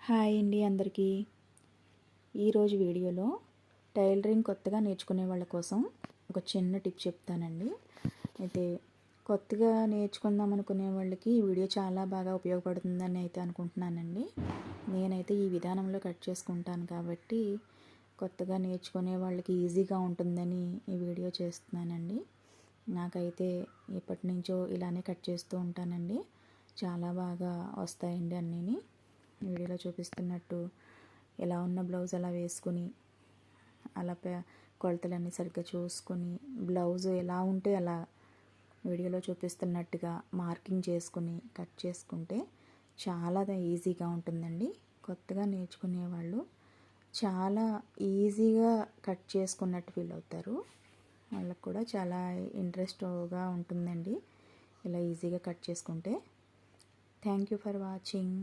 Hi అండి అందరికీ. ఈరోజు వీడియోలో టైలరింగ్ కొత్తగా నేర్చుకునే వాళ్ళ కోసం ఒక చిన్న టిప్ చెప్తానండి. అయితే కొత్తగా నేర్చుకుందాం అనుకునే వాళ్ళకి ఈ వీడియో చాలా బాగా ఉపయోగపడుతుందని అయితే అనుకుంటున్నానండి. నేనైతే ఈ విధానంలో కట్ చేసుకుంటాను కాబట్టి కొత్తగా నేర్చుకునే వాళ్ళకి ఈజీగా ఉంటుందని ఈ వీడియో చేస్తున్నానండి. నాకైతే ఎప్పటి నుంచో ఇలానే కట్ చేస్తూ ఉంటానండి. చాలా బాగా వస్తాయండి అన్నీని. వీడియోలో చూపిస్తున్నట్టు ఎలా ఉన్న బ్లౌజ్ అలా వేసుకుని అలా కొలతలన్నీ సరిగ్గా చూసుకొని బ్లౌజ్ ఎలా ఉంటే అలా వీడియోలో చూపిస్తున్నట్టుగా మార్కింగ్ చేసుకుని కట్ చేసుకుంటే చాలా ఈజీగా ఉంటుందండి. కొత్తగా నేర్చుకునే వాళ్ళు చాలా ఈజీగా కట్ చేసుకున్నట్టు ఫీల్ అవుతారు. వాళ్ళకు కూడా చాలా ఇంట్రెస్ట్గా ఉంటుందండి ఇలా ఈజీగా కట్ చేసుకుంటే. Thank you for watching.